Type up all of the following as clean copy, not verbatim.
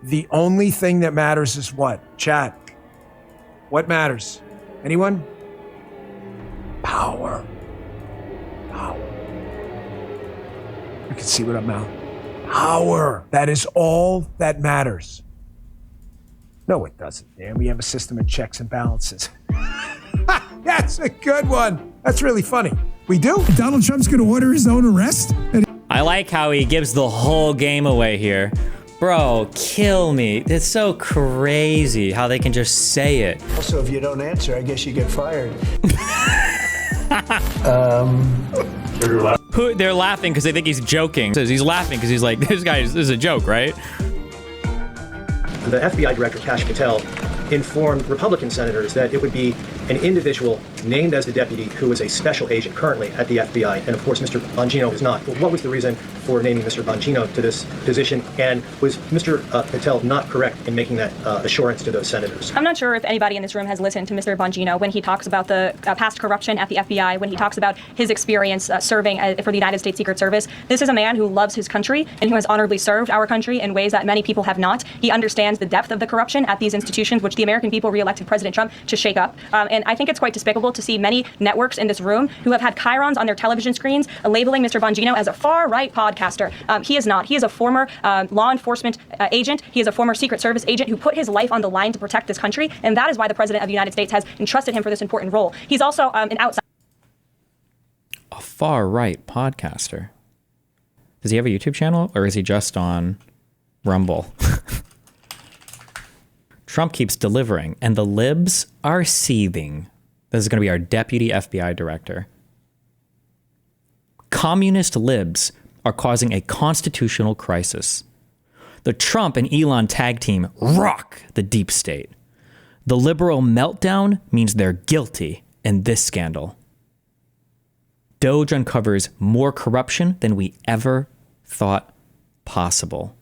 The only thing that matters is what? Chat. What matters? Anyone? Power. Power. You can see what I'm out. Power. That is all that matters. No, it doesn't, man. We have a system of checks and balances. That's a good one. That's really funny. We do? Donald Trump's going to order his own arrest? I like how he gives the whole game away here. Bro, kill me. It's so crazy how they can just say it. Also, if you don't answer, I guess you get fired. They're laughing because they think he's joking. He's laughing because he's like, this is a joke, right? The FBI director, Kash Patel, informed Republican senators that it would be an individual named as the deputy who was a special agent currently at the FBI. And of course, Mr. Bongino is not. But what was the reason for naming Mr. Bongino to this position? And was Mr. Patel not correct in making that assurance to those senators? I'm not sure if anybody in this room has listened to Mr. Bongino when he talks about the past corruption at the FBI, when he talks about his experience serving for the United States Secret Service. This is a man who loves his country and who has honorably served our country in ways that many people have not. He understands the depth of the corruption at these institutions, which the American people re-elected President Trump to shake up. And I think it's quite despicable to see many networks in this room who have had chyrons on their television screens labeling Mr. Bongino as a far-right podcaster. He is not. He is a former law enforcement agent. He is a former Secret Service agent who put his life on the line to protect this country, and that is why the President of the United States has entrusted him for this important role. He's also an outsider. A far-right podcaster. Does he have a YouTube channel, or is he just on Rumble? Trump keeps delivering, and the libs are seething. This is going to be our deputy FBI director. Communist libs are causing a constitutional crisis. The Trump and Elon tag team rock the deep state. The liberal meltdown means they're guilty in this scandal. Doge uncovers more corruption than we ever thought possible.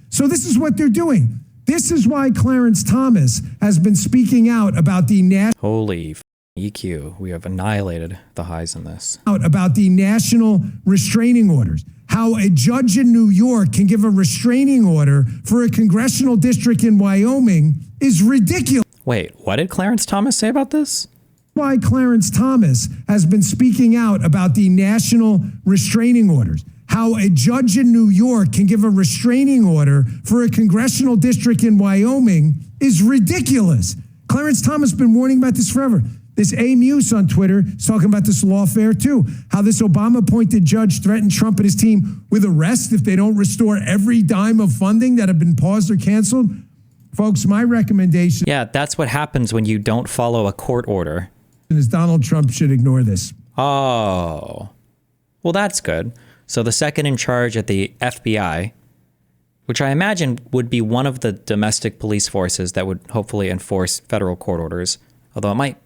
So this is what they're doing. This is why Clarence Thomas has been speaking out about the Holy EQ. We have annihilated the highs in this. About the national restraining orders. How a judge in New York can give a restraining order for a congressional district in Wyoming is ridiculous. Wait, what did Clarence Thomas say about this? Why Clarence Thomas has been speaking out about the national restraining orders. How a judge in New York can give a restraining order for a congressional district in Wyoming is ridiculous. Clarence Thomas has been warning about this forever. This A. Muse on Twitter is talking about this lawfare too. How this Obama-appointed judge threatened Trump and his team with arrest if they don't restore every dime of funding that have been paused or canceled. Folks, my recommendation... Yeah, that's what happens when you don't follow a court order. ...is Donald Trump should ignore this. Oh. Well, that's good. So the second in charge at the FBI, which I imagine would be one of the domestic police forces that would hopefully enforce federal court orders, although it might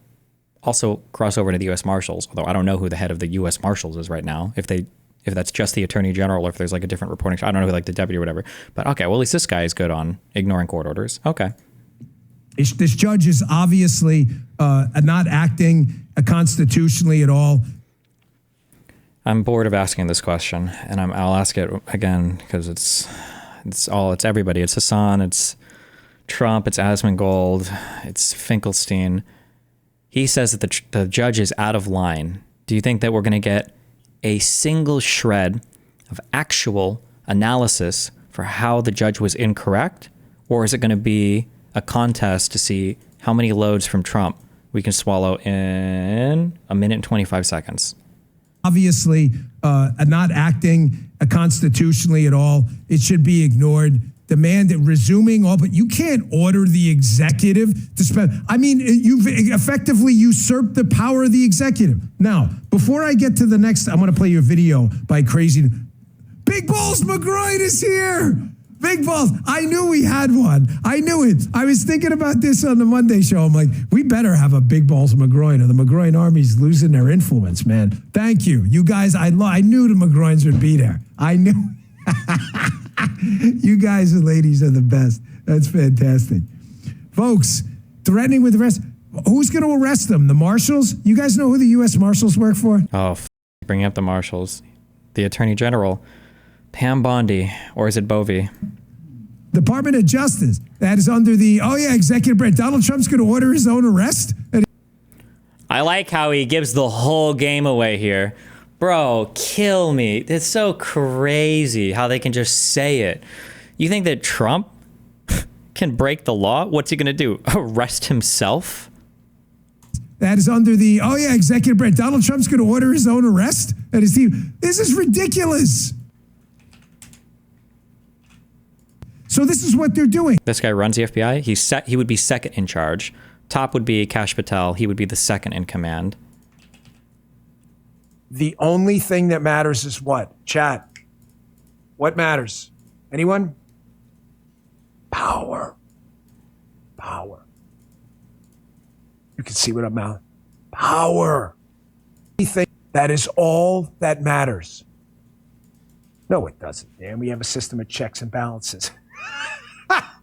also cross over into the U.S. Marshals, although I don't know who the head of the U.S. Marshals is right now, if that's just the Attorney General or if there's like a different reporting. I don't know who like the deputy or whatever. But okay, well, at least this guy is good on ignoring court orders. Okay. This judge is obviously not acting constitutionally at all. I'm bored of asking this question, and I'll ask it again because it's everybody. It's Hassan, it's Trump, it's Asmongold, it's Finkelstein. He says that the judge is out of line. Do you think that we're going to get a single shred of actual analysis for how the judge was incorrect, or is it going to be a contest to see how many loads from Trump we can swallow in a minute and 25 seconds? Obviously, not acting constitutionally at all. It should be ignored. Demand resuming all, but you can't order the executive to spend. I mean, you've effectively usurped the power of the executive. Now, before I get to the next, I'm going to play you a video by Crazy. Big Balls McGroin is here. Big Balls. I knew we had one. I knew it. I was thinking about this on the Monday show. I'm like, we better have a Big Balls McGroin, or the McGroin Army's losing their influence, man. Thank you. You guys, I knew the McGroins would be there. I knew. You guys and ladies are the best. That's fantastic. Folks, threatening with arrest. Who's going to arrest them? The marshals? You guys know who the U.S. Marshals work for? Oh, bringing up the marshals. The Attorney General, Pam Bondi, or is it Bovee? Department of Justice, that is under the, executive branch. Donald Trump's going to order his own arrest? I like how he gives the whole game away here. Bro, kill me. It's so crazy how they can just say it. You think that Trump can break the law? What's he going to do? Arrest himself? That is under the, executive branch. Donald Trump's going to order his own arrest and his team. This is ridiculous. So this is what they're doing. This guy runs the FBI. He would be second in charge. Top would be Kash Patel. He would be the second in command. The only thing that matters is what? Chat. What matters? Anyone? Power. Power. You can see what I'm out. Power. That is all that matters. No, it doesn't. Dan, we have a system of checks and balances.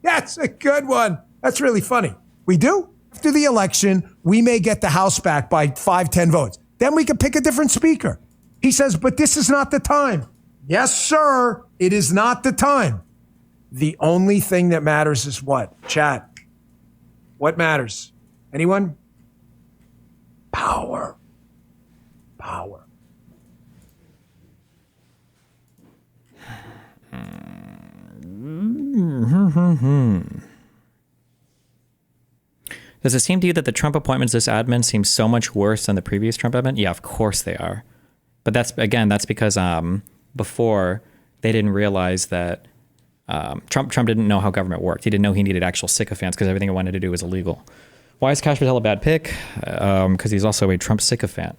That's a good one. That's really funny. We do. After the election, we may get the House back by 5-10 votes. Then we can pick a different speaker. He says, but this is not the time. Yes, sir. It is not the time. The only thing that matters is what? Chat. What matters? Anyone? Power. Power. Does it seem to you that the Trump appointments this admin seem so much worse than the previous Trump admin? Yeah, of course they are. But that's because before they didn't realize that Trump didn't know how government worked. He didn't know he needed actual sycophants because everything he wanted to do was illegal. Why is Kash Patel a bad pick? Because he's also a Trump sycophant.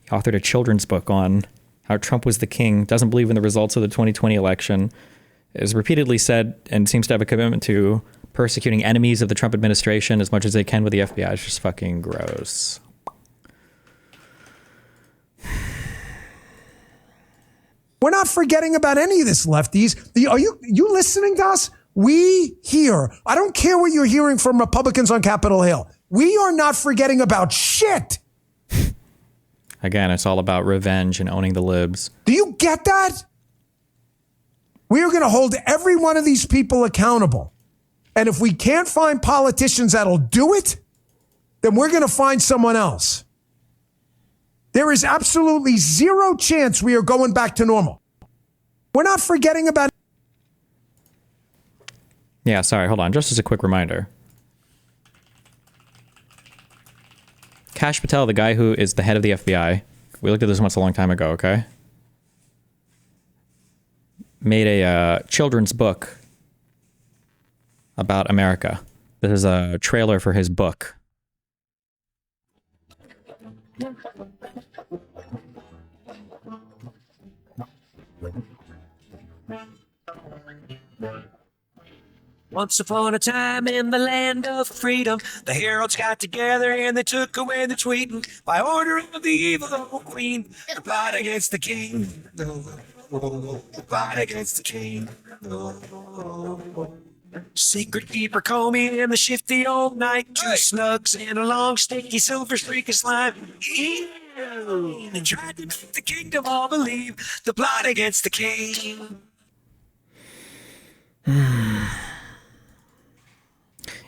He authored a children's book on how Trump was the king, doesn't believe in the results of the 2020 election, has repeatedly said and seems to have a commitment to persecuting enemies of the Trump administration as much as they can with the FBI. It's just fucking gross. We're not forgetting about any of this, lefties. Are you listening to us? We here, I don't care what you're hearing from Republicans on Capitol Hill. We are not forgetting about shit. Again, it's all about revenge and owning the libs. Do you get that? We are going to hold every one of these people accountable. And if we can't find politicians that'll do it, then we're going to find someone else. There is absolutely zero chance we are going back to normal. We're not forgetting about. Yeah, sorry, hold on. Just as a quick reminder. Kash Patel, the guy who is the head of the FBI, we looked at this once a long time ago, okay? Made a children's book about America. This is a trailer for his book. Once upon a time in the land of freedom, the heralds got together and they took away the tweeting by order of the evil queen. The plot against the king. The plot against the king. Secret keeper Comey and the shifty old knight, two slugs and a long sticky silver streak of slime. Ew. They tried to make the kingdom all believe the plot against the king.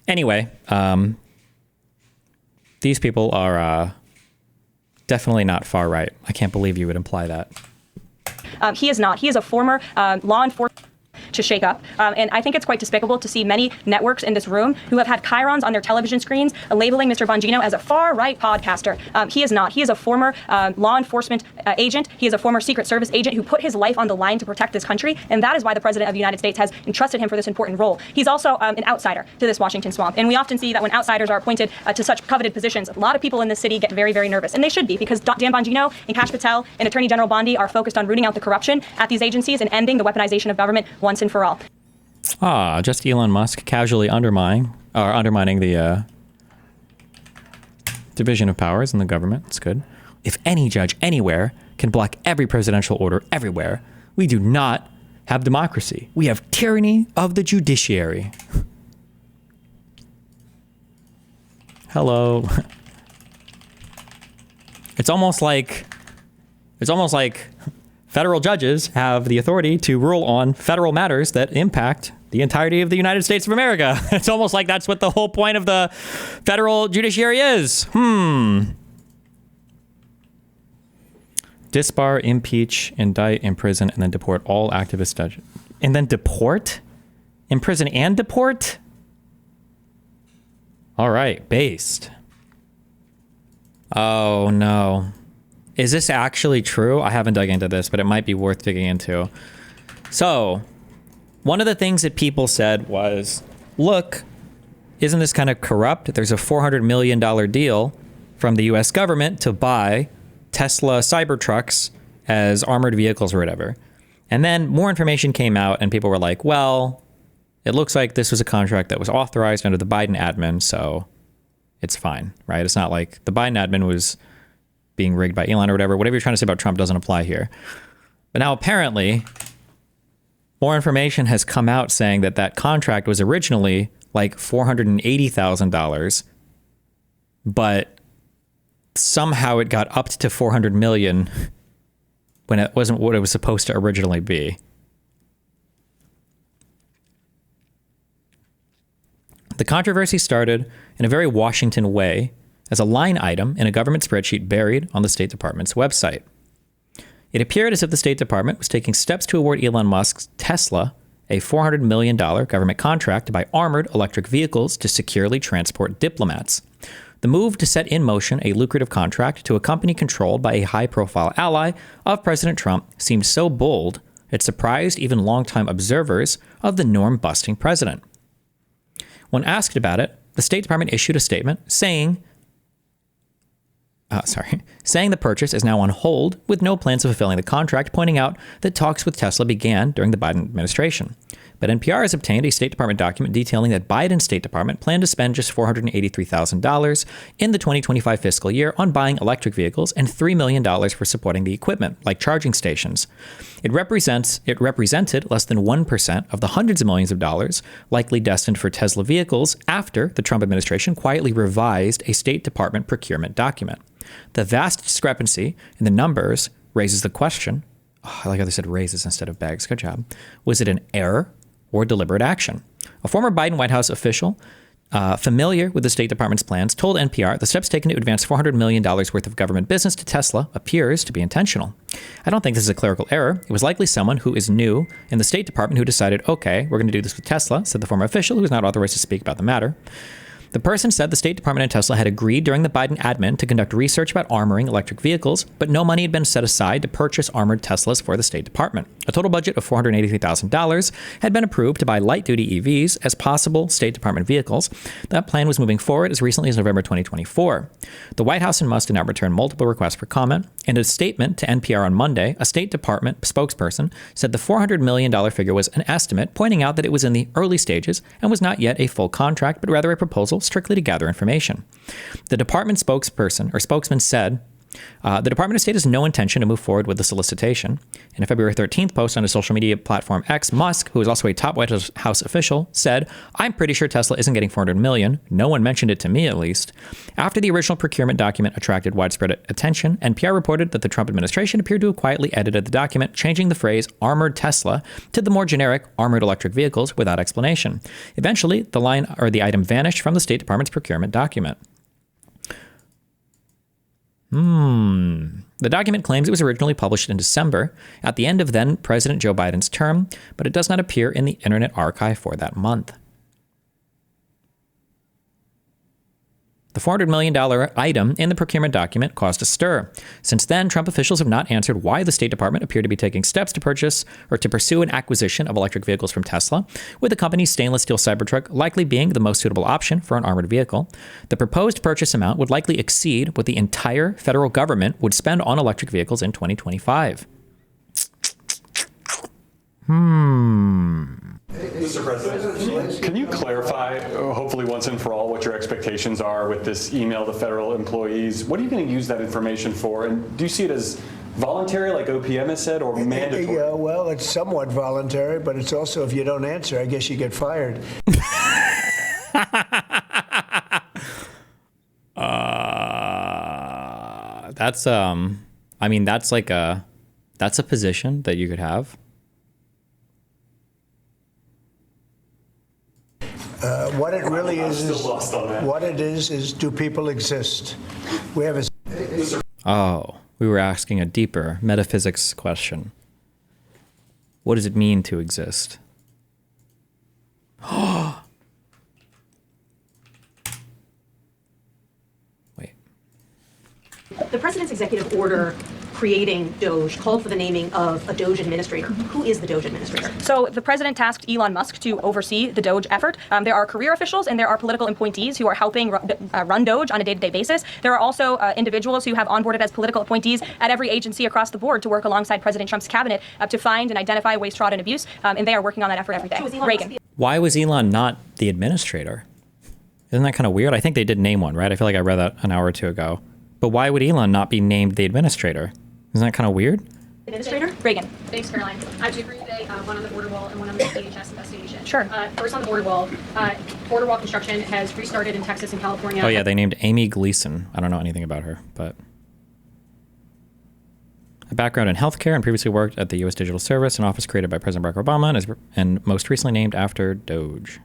Anyway, these people are definitely not far right. I can't believe you would imply that. He is not. He is a former law enforcement to shake up. And I think it's quite despicable to see many networks in this room who have had chyrons on their television screens labeling Mr. Bongino as a far-right podcaster. He is not. He is a former law enforcement agent. He is a former Secret Service agent who put his life on the line to protect this country. And that is why the President of the United States has entrusted him for this important role. He's also an outsider to this Washington swamp. And we often see that when outsiders are appointed to such coveted positions, a lot of people in this city get very, very nervous. And they should be, because Dan Bongino and Kash Patel and Attorney General Bondi are focused on rooting out the corruption at these agencies and ending the weaponization of government once and for all. Just Elon Musk casually undermining the division of powers in the government. It's good. If any judge anywhere can block every presidential order everywhere, we do not have democracy. We have tyranny of the judiciary. Hello. It's almost like federal judges have the authority to rule on federal matters that impact the entirety of the United States of America. It's almost like that's what the whole point of the federal judiciary is. Disbar, impeach, indict, imprison, and then deport all activists. And then deport? Imprison and deport? All right, based. Oh, no. Is this actually true? I haven't dug into this, but it might be worth digging into. So, one of the things that people said was, look, isn't this kind of corrupt? There's a $400 million deal from the US government to buy Tesla Cybertrucks as armored vehicles or whatever. And then more information came out and people were like, well, it looks like this was a contract that was authorized under the Biden admin, so it's fine, right? It's not like the Biden admin was being rigged by Elon or whatever. Whatever you're trying to say about Trump doesn't apply here. But now apparently more information has come out saying that that contract was originally like $480,000, but somehow it got upped to 400 million when it wasn't what it was supposed to originally be. The controversy started in a very Washington way as a line item in a government spreadsheet buried on the State Department's website. It appeared as if the State Department was taking steps to award Elon Musk's Tesla a $400 million government contract to buy armored electric vehicles to securely transport diplomats. The move to set in motion a lucrative contract to a company controlled by a high-profile ally of President Trump seemed so bold, it surprised even longtime observers of the norm-busting president. When asked about it, the State Department issued a statement saying the purchase is now on hold with no plans of fulfilling the contract, pointing out that talks with Tesla began during the Biden administration. But NPR has obtained a State Department document detailing that Biden's State Department planned to spend just $483,000 in the 2025 fiscal year on buying electric vehicles and $3 million for supporting the equipment, like charging stations. It represented less than 1% of the hundreds of millions of dollars likely destined for Tesla vehicles after the Trump administration quietly revised a State Department procurement document. The vast discrepancy in the numbers raises the question, I like how they said raises instead of begs, good job, was it an error or deliberate action? A former Biden White House official familiar with the State Department's plans told NPR the steps taken to advance $400 million worth of government business to Tesla appears to be intentional. I don't think this is a clerical error. It was likely someone who is new in the State Department who decided, okay, we're going to do this with Tesla, said the former official who is not authorized to speak about the matter. The person said the State Department and Tesla had agreed during the Biden admin to conduct research about armoring electric vehicles, but no money had been set aside to purchase armored Teslas for the State Department. A total budget of $483,000 had been approved to buy light-duty EVs as possible State Department vehicles. That plan was moving forward as recently as November 2024. The White House and Musk did now return multiple requests for comment. In a statement to NPR on Monday, a State Department spokesperson said the $400 million figure was an estimate, pointing out that it was in the early stages and was not yet a full contract, but rather a proposal strictly to gather information. The department spokesman said, the Department of State has no intention to move forward with the solicitation. In a February 13th post on his social media platform X, Musk, who is also a top White House official, said, I'm pretty sure Tesla isn't getting $400 million. No one mentioned it to me, at least. After the original procurement document attracted widespread attention, NPR reported that the Trump administration appeared to have quietly edited the document, changing the phrase armored Tesla to the more generic armored electric vehicles without explanation. Eventually, the item vanished from the State Department's procurement document. The document claims it was originally published in December at the end of then President Joe Biden's term, but it does not appear in the Internet Archive for that month. The $400 million item in the procurement document caused a stir. Since then, Trump officials have not answered why the State Department appeared to be taking steps to purchase or to pursue an acquisition of electric vehicles from Tesla, with the company's stainless steel Cybertruck likely being the most suitable option for an armored vehicle. The proposed purchase amount would likely exceed what the entire federal government would spend on electric vehicles in 2025. Mr. President, can you clarify, hopefully once and for all, what your expectations are with this email to federal employees? What are you going to use that information for? And do you see it as voluntary, like OPM has said, or mandatory? Yeah, well, it's somewhat voluntary, but it's also, if you don't answer, I guess you get fired. That's a position that you could have. What it really is, still lost on that. what it is do people exist? We have a Oh, we were asking a deeper metaphysics question. What does it mean to exist? Wait. The president's executive order creating DOGE called for the naming of a DOGE administrator. Who is the DOGE administrator? So the president tasked Elon Musk to oversee the DOGE effort. There are career officials and there are political appointees who are helping run DOGE on a day-to-day basis. There are also individuals who have onboarded as political appointees at every agency across the board to work alongside President Trump's cabinet to find and identify waste, fraud, and abuse. And they are working on that effort every day. Reagan. Why was Elon not the administrator? Isn't that kind of weird? I think they did name one, right? I feel like I read that an hour or two ago. But why would Elon not be named the administrator? Isn't that kind of weird? Administrator? Reagan. Thanks, Caroline. I have two for you today, one on the border wall and one on the DHS investigation. Sure. First on the border wall construction has restarted in Texas and California. Oh yeah, they named Amy Gleason. I don't know anything about her, but a background in healthcare and previously worked at the U.S. Digital Service, an office created by President Barack Obama and most recently named after Doge.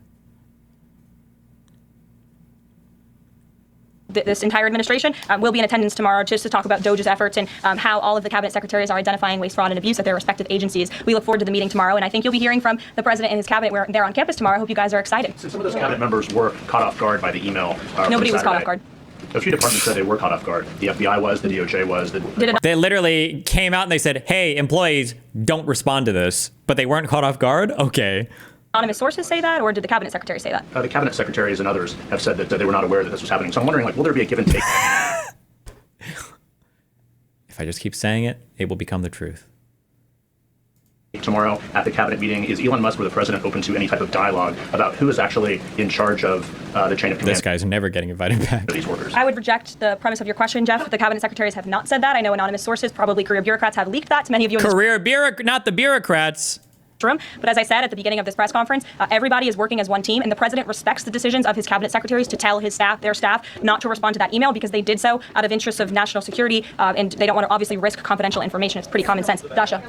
This entire administration will be in attendance tomorrow just to talk about DOGE's efforts and how all of the cabinet secretaries are identifying waste, fraud, and abuse at their respective agencies. We look forward to the meeting tomorrow, and I think you'll be hearing from the president and his cabinet. Where they're on campus tomorrow. I hope you guys are excited. So some of those cabinet members were caught off guard by the email. Nobody was caught off guard. A few departments said they were caught off guard. The FBI was, the DOJ was. They literally came out and they said, hey, employees, don't respond to this. But they weren't caught off guard? Okay. Anonymous sources say that, or did the cabinet secretary say that? The cabinet secretaries and others have said that they were not aware that this was happening. So I'm wondering, will there be a give and take? If I just keep saying it, it will become the truth. Tomorrow at the cabinet meeting, is Elon Musk or the president open to any type of dialogue about who is actually in charge of the chain of command? This guy's never getting invited back. These workers. I would reject the premise of your question, Jeff. The cabinet secretaries have not said that. I know anonymous sources, probably career bureaucrats, have leaked that to many of you. Not the bureaucrats. Room. But as I said at the beginning of this press conference, everybody is working as one team, and the president respects the decisions of his cabinet secretaries to tell his staff, their staff, not to respond to that email because they did so out of interests of national security, and they don't want to obviously risk confidential information. It's pretty common sense. Dasha.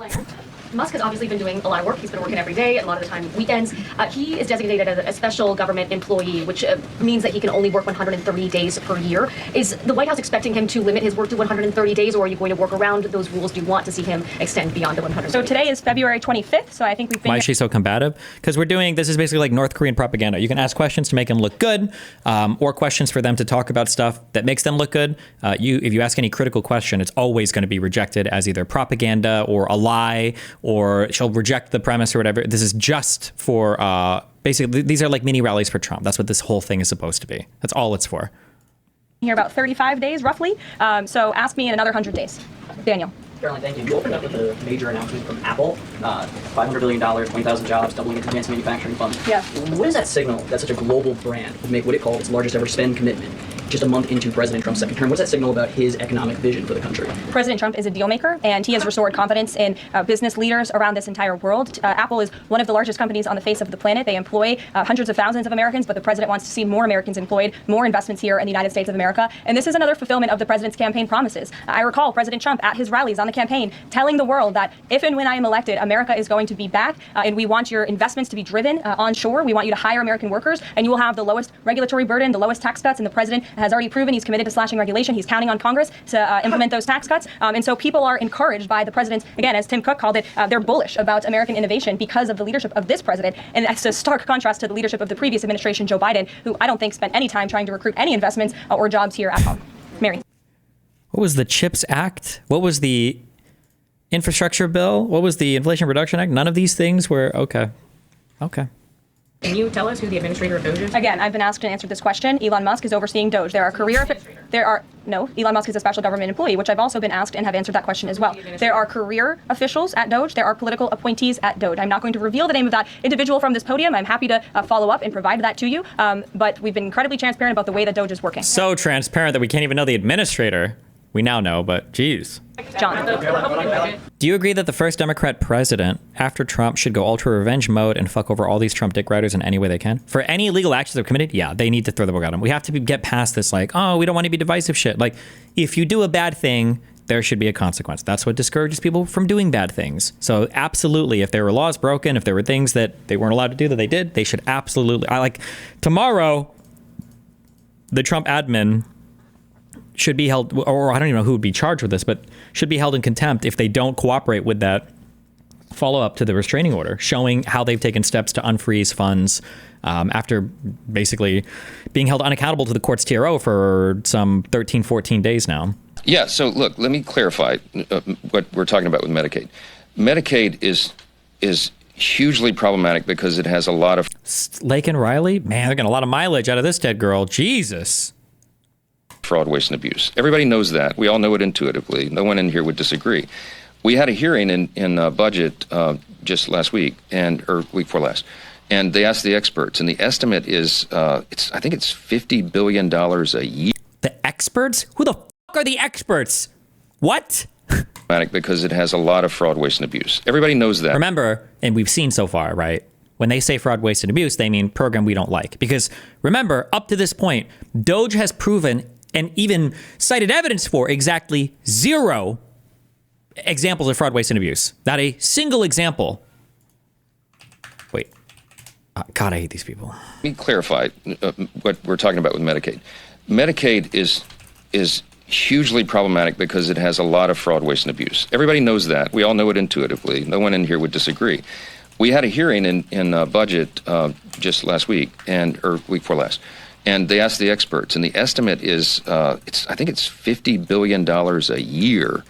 Musk has obviously been doing a lot of work. He's been working every day, a lot of the time weekends. He is designated as a special government employee, which means that he can only work 130 days per year. Is the White House expecting him to limit his work to 130 days, or are you going to work around those rules? Do you want to see him extend beyond the 130 So today is February 25th, so I think we've been... Why is she so combative? Because this is basically like North Korean propaganda. You can ask questions to make them look good, or questions for them to talk about stuff that makes them look good. If you ask any critical question, it's always going to be rejected as either propaganda or a lie, or she'll reject the premise or whatever. This is just for, basically, these are like mini rallies for Trump. That's what this whole thing is supposed to be. That's all it's for. Here about 35 days, roughly. So ask me in another 100 days. Daniel. Caroline, thank you. You opened up with a major announcement from Apple, $500 billion, 20,000 jobs, doubling its advanced manufacturing fund. Yeah. What does that signal that such a global brand would make what it called its largest ever spend commitment just a month into President Trump's second term? What does that signal about his economic vision for the country? President Trump is a deal maker, and he has restored confidence in business leaders around this entire world. Apple is one of the largest companies on the face of the planet. They employ hundreds of thousands of Americans, but the president wants to see more Americans employed, more investments here in the United States of America. And this is another fulfillment of the president's campaign promises. I recall President Trump at his rallies on the campaign telling the world that if and when I am elected, America is going to be back, and we want your investments to be driven onshore. We want you to hire American workers, and you will have the lowest regulatory burden, the lowest tax cuts, and the president has already proven he's committed to slashing regulation. He's counting on Congress to implement those tax cuts. And so people are encouraged by the president's, again, as Tim Cook called it, they're bullish about American innovation because of the leadership of this president. And that's a stark contrast to the leadership of the previous administration, Joe Biden, who I don't think spent any time trying to recruit any investments or jobs here at home. Mary. What was the CHIPS Act? What was the infrastructure bill? What was the Inflation Reduction Act? None of these things were okay. Okay. Can you tell us who the administrator of DOGE is? Again, I've been asked and answered this question. Elon Musk is overseeing DOGE. Elon Musk is a special government employee, which I've also been asked and have answered that question as well. There are career officials at DOGE. There are political appointees at DOGE. I'm not going to reveal the name of that individual from this podium. I'm happy to follow up and provide that to you. But we've been incredibly transparent about the way that DOGE is working. So transparent that we can't even know the administrator. We now know, but geez. John. Do you agree that the first Democrat president after Trump should go ultra revenge mode and fuck over all these Trump dick riders in any way they can? For any illegal actions they've committed, yeah, they need to throw the book at them. We have to get past this like, oh, we don't want to be divisive shit. Like, if you do a bad thing, there should be a consequence. That's what discourages people from doing bad things. So absolutely, if there were laws broken, if there were things that they weren't allowed to do that they did, they should absolutely, tomorrow, the Trump admin should be held, or I don't even know who would be charged with this, but should be held in contempt if they don't cooperate with that follow up to the restraining order, showing how they've taken steps to unfreeze funds after basically being held unaccountable to the court's TRO for some 13, 14 days now. Yeah, so look, let me clarify what we're talking about with Medicaid. Medicaid is hugely problematic because it has a lot of... Lake and Riley? Man, they're getting a lot of mileage out of this dead girl. Jesus. Fraud, waste, and abuse. Everybody knows that. We all know it intuitively. No one in here would disagree. We had a hearing in budget just last week, or week before last, and they asked the experts, and the estimate is, I think it's $50 billion a year. The experts? Who the fuck are the experts? What? Because it has a lot of fraud, waste, and abuse. Everybody knows that. Remember, and we've seen so far, right? When they say fraud, waste, and abuse, they mean program we don't like. Because remember, up to this point, Doge has proven and even cited evidence for exactly 0 examples of fraud, waste, and abuse. Not a single example. Wait. God, I hate these people. Let me clarify what we're talking about with Medicaid. Medicaid is hugely problematic because it has a lot of fraud, waste, and abuse. Everybody knows that. We all know it intuitively. No one in here would disagree. We had a hearing in budget just last week, or week before last, and they asked the experts, and the estimate is, I think it's $50 billion a year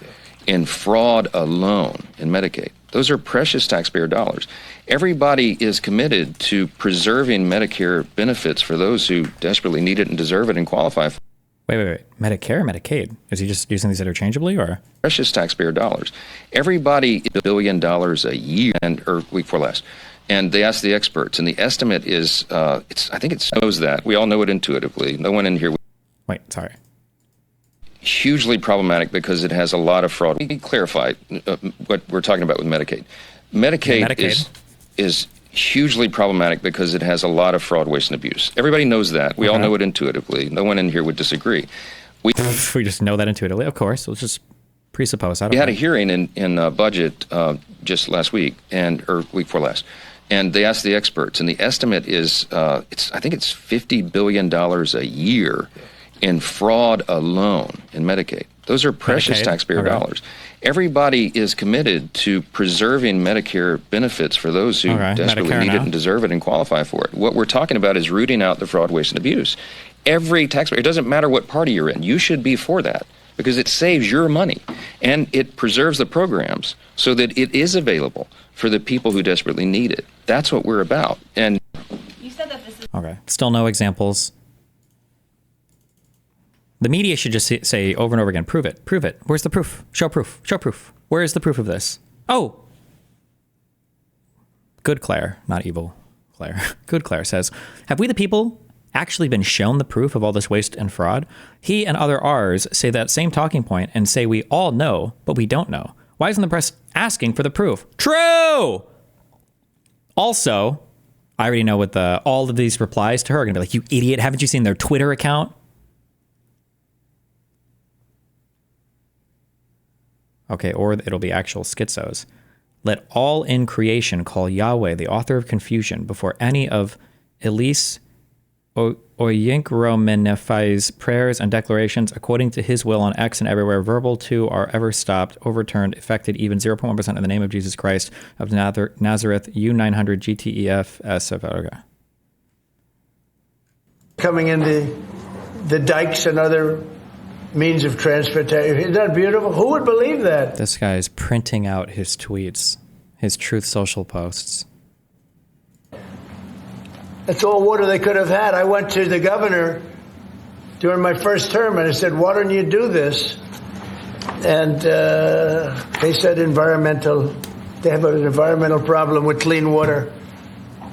in fraud alone in Medicaid. Those are precious taxpayer dollars. Everybody is committed to preserving Medicare benefits for those who desperately need it and deserve it and qualify for. Wait. Medicare or Medicaid? Is he just using these interchangeably, or? Precious taxpayer dollars. Everybody, $1 billion a year, or week before last. And they asked the experts, and the estimate is, I think it knows that. We all know it intuitively. No one in here. Wait, sorry. Hugely problematic because it has a lot of fraud. Let me clarify what we're talking about with Medicaid. Medicaid. is hugely problematic because it has a lot of fraud, waste, and abuse. Everybody knows that. We all know it intuitively. No one in here would disagree. We just know that intuitively, of course. Let's just presuppose. We had a hearing in budget just last week, or week before last, and they asked the experts, and the estimate is, I think it's $50 billion a year in fraud alone in Medicaid. Those are precious taxpayer dollars. Everybody is committed to preserving Medicare benefits for those who desperately need it and deserve it and qualify for it. What we're talking about is rooting out the fraud, waste, and abuse. Every taxpayer, it doesn't matter what party you're in, you should be for that because it saves your money and it preserves the programs so that it is available for the people who desperately need it. That's what we're about. And you said that this is okay. Still no examples. The media should just say over and over again, prove it, prove it. Where's the proof? Show proof, show proof. Where is the proof of this? Oh, good Claire, not evil Claire. Good Claire says, have we the people actually been shown the proof of all this waste and fraud? He and other R's say that same talking point and say we all know, but we don't know. Why isn't the press asking for the proof? True! Also, I already know what all of these replies to her are going to be like, you idiot, haven't you seen their Twitter account? Okay, or it'll be actual schizos. Let all in creation call Yahweh, the author of confusion, before any of Elise Oyinkromenephi's prayers and declarations, according to his will on X and everywhere, verbal too, are ever stopped, overturned, affected even 0.1% in the name of Jesus Christ of Nazareth, U900 GTEF SFO. Coming into the dikes and other means of transportation. Isn't that beautiful? Who would believe that? This guy is printing out his tweets, his Truth Social posts. That's all water they could have had. I went to the governor during my first term and I said, why don't you do this? And they said they have an environmental problem with clean water.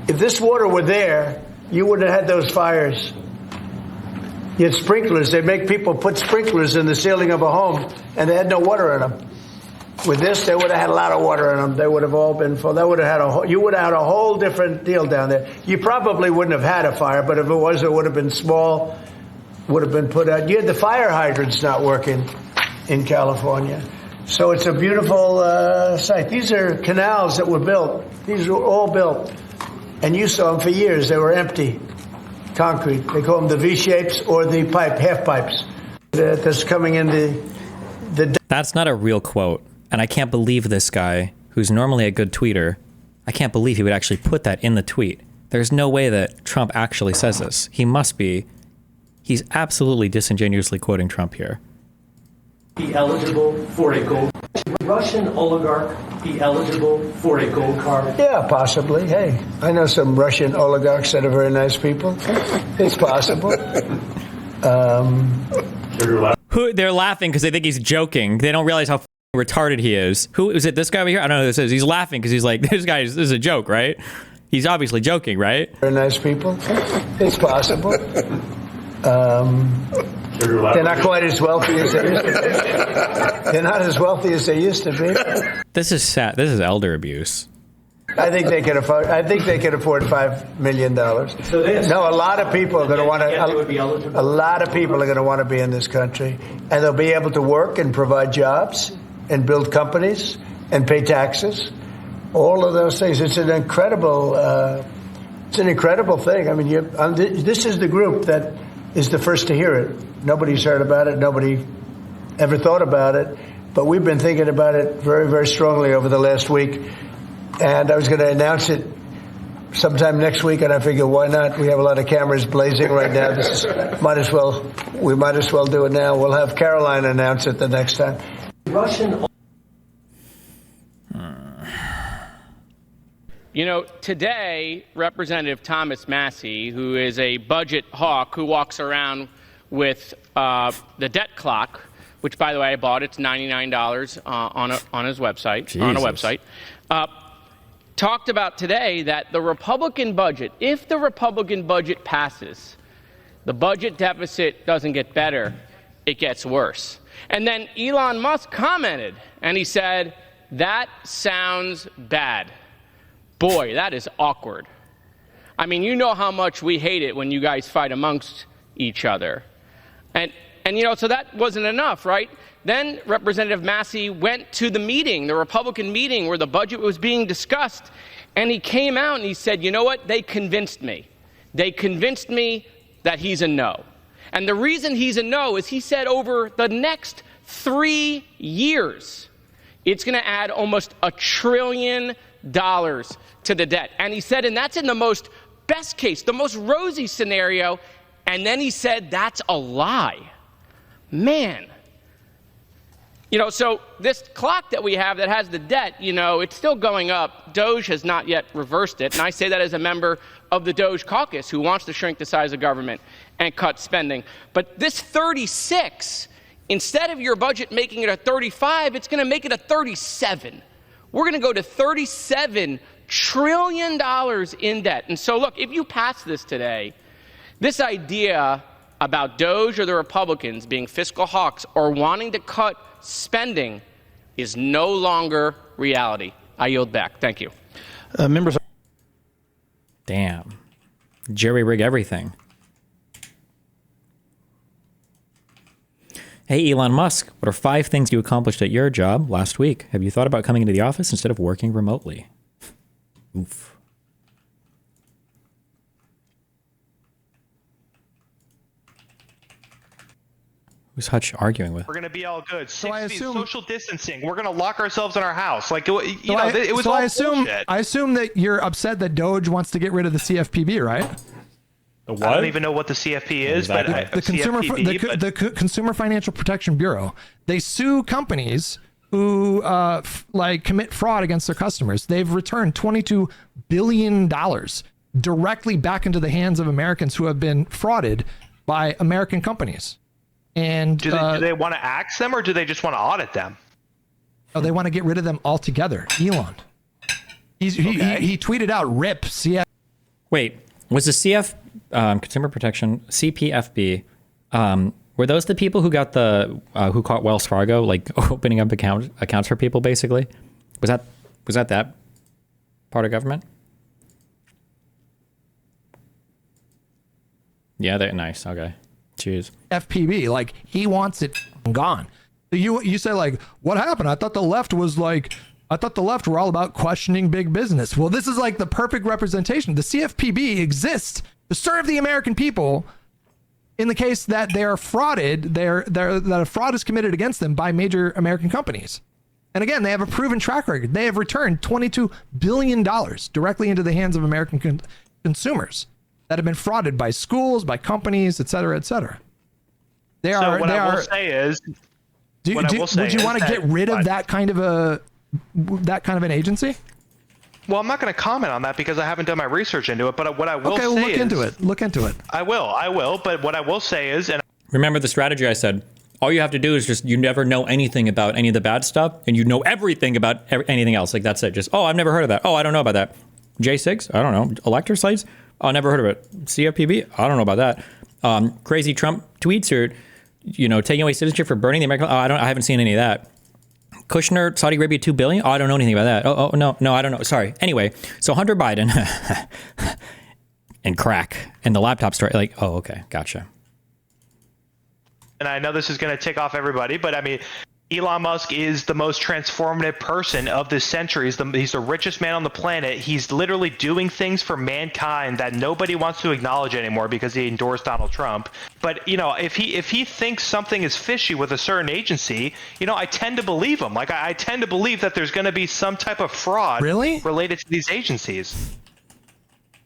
If this water were there, you wouldn't have had those fires. You had sprinklers. They make people put sprinklers in the ceiling of a home, and they had no water in them. With this, they would have had a lot of water in them. They would have all been full. That would have had you would have had a whole different deal down there. You probably wouldn't have had a fire, but if it was, it would have been small, would have been put out. You had the fire hydrants not working. in California. So it's a beautiful site. These are canals that were built. These were all built. And you saw them for years. They were empty, concrete. They call them the V-shapes or the half pipes. That's coming in the... That's not a real quote. And I can't believe this guy, who's normally a good tweeter, I can't believe he would actually put that in the tweet. There's no way that Trump actually says this. He must be. He's absolutely disingenuously quoting Trump here. Be eligible for a gold Russian oligarch be eligible for a gold card? Yeah, possibly. Hey, I know some Russian oligarchs that are very nice people. It's possible. They're laughing because they think he's joking. They don't realize how retarded he is. Who is it? This guy over here? I don't know who this is. He's laughing because he's like, this is a joke, right? He's obviously joking, right? Very nice people. It's possible. They're not quite as wealthy as they used to be. They're not as wealthy as they used to be. This is sad. This is elder abuse. I think they can afford. I think they can afford $5 million. So no, a lot of people are going to want to. A lot of people are going to want to be in this country, and they'll be able to work and provide jobs and build companies and pay taxes. All of those things. It's an incredible. It's an incredible thing. I mean, this is the group that is the first to hear it. Nobody's heard about it. Nobody ever thought about it. But we've been thinking about it very, very strongly over the last week. And I was going to announce it sometime next week, and I figured, why not? We have a lot of cameras blazing right now. We might as well do it now. We'll have Caroline announce it the next time. Russian. You know, today, Representative Thomas Massie, who is a budget hawk who walks around with the debt clock, which, by the way, I bought. It's $99 on his website, Jesus. on a website, talked about today that the Republican budget, if the Republican budget passes, the budget deficit doesn't get better, it gets worse. And then Elon Musk commented, and he said, that sounds bad. Boy, that is awkward. I mean, you know how much we hate it when you guys fight amongst each other. And you know, so that wasn't enough, right? Then Representative Massie went to the meeting, the Republican meeting where the budget was being discussed, and he came out and he said, you know what, they convinced me. They convinced me that he's a no. And the reason he's a no is he said over the next 3 years, it's going to add almost $1 trillion to the debt. And he said, and that's in the most best case, the most rosy scenario. And then he said, that's a lie. Man. You know, so this clock that we have that has the debt, you know, it's still going up. DOGE has not yet reversed it. And I say that as a member of the DOGE caucus who wants to shrink the size of government and cut spending. But this 36, instead of your budget making it a 35, it's going to make it a 37. We're going to go to $37 trillion in debt. And so, look, if you pass this today, this idea about DOGE or the Republicans being fiscal hawks or wanting to cut spending is no longer reality. I yield back. Thank you. Members. Damn. Jerry-rig everything. Hey, Elon Musk, what are 5 things you accomplished at your job last week? Have you thought about coming into the office instead of working remotely? Oof. Who's Hutch arguing with? We're going to be all good. 6 feet, social distancing. We're going to lock ourselves in our house. Like, it was all bullshit. I assume that you're upset that DOGE wants to get rid of the CFPB, right? I don't even know what the CFP is, but the Consumer Financial Protection Bureau. They sue companies who commit fraud against their customers. They've returned $22 billion directly back into the hands of Americans who have been frauded by American companies. And do they want to axe them, or do they just want to audit them? Oh, they want to get rid of them altogether. Elon. He tweeted out RIP CF. Wait, was the Consumer Protection CPFB? Were those the people who got who caught Wells Fargo opening up accounts for people? Basically, was that part of government? Yeah, they're nice. Okay. Jeez. FPB, he wants it gone. You say like, what happened? I thought the left were all about questioning big business. Well, this is like the perfect representation. The CFPB exists to serve the American people in the case that they are frauded, that a fraud is committed against them by major American companies. And again, they have a proven track record. They have returned $22 billion directly into the hands of American consumers that have been frauded by schools, by companies, et cetera, et cetera. Would you want to get rid of that kind of an agency? Well, I'm not going to comment on that because I haven't done my research into it. But what I will say is, look into it. I will. But what I will say is, and remember the strategy I said. All you have to do is just, you never know anything about any of the bad stuff, and you know everything about anything else. Like that's it. Just, oh, I've never heard of that. Oh, I don't know about that. J6, I don't know. Elector sites, oh, never heard of it. CFPB, I don't know about that. Crazy Trump tweets or, taking away citizenship for burning the American. Oh, I haven't seen any of that. Kushner, Saudi Arabia, $2 billion. Oh, I don't know anything about that. Oh, no, I don't know. Sorry. Anyway, so Hunter Biden and crack and the laptop story. Like, oh, okay, gotcha. And I know this is going to tick off everybody, but I mean, Elon Musk is the most transformative person of this century. He's the richest man on the planet. He's literally doing things for mankind that nobody wants to acknowledge anymore because he endorsed Donald Trump. But, if he thinks something is fishy with a certain agency, I tend to believe him. Like, I tend to believe that there's going to be some type of fraud related to these agencies.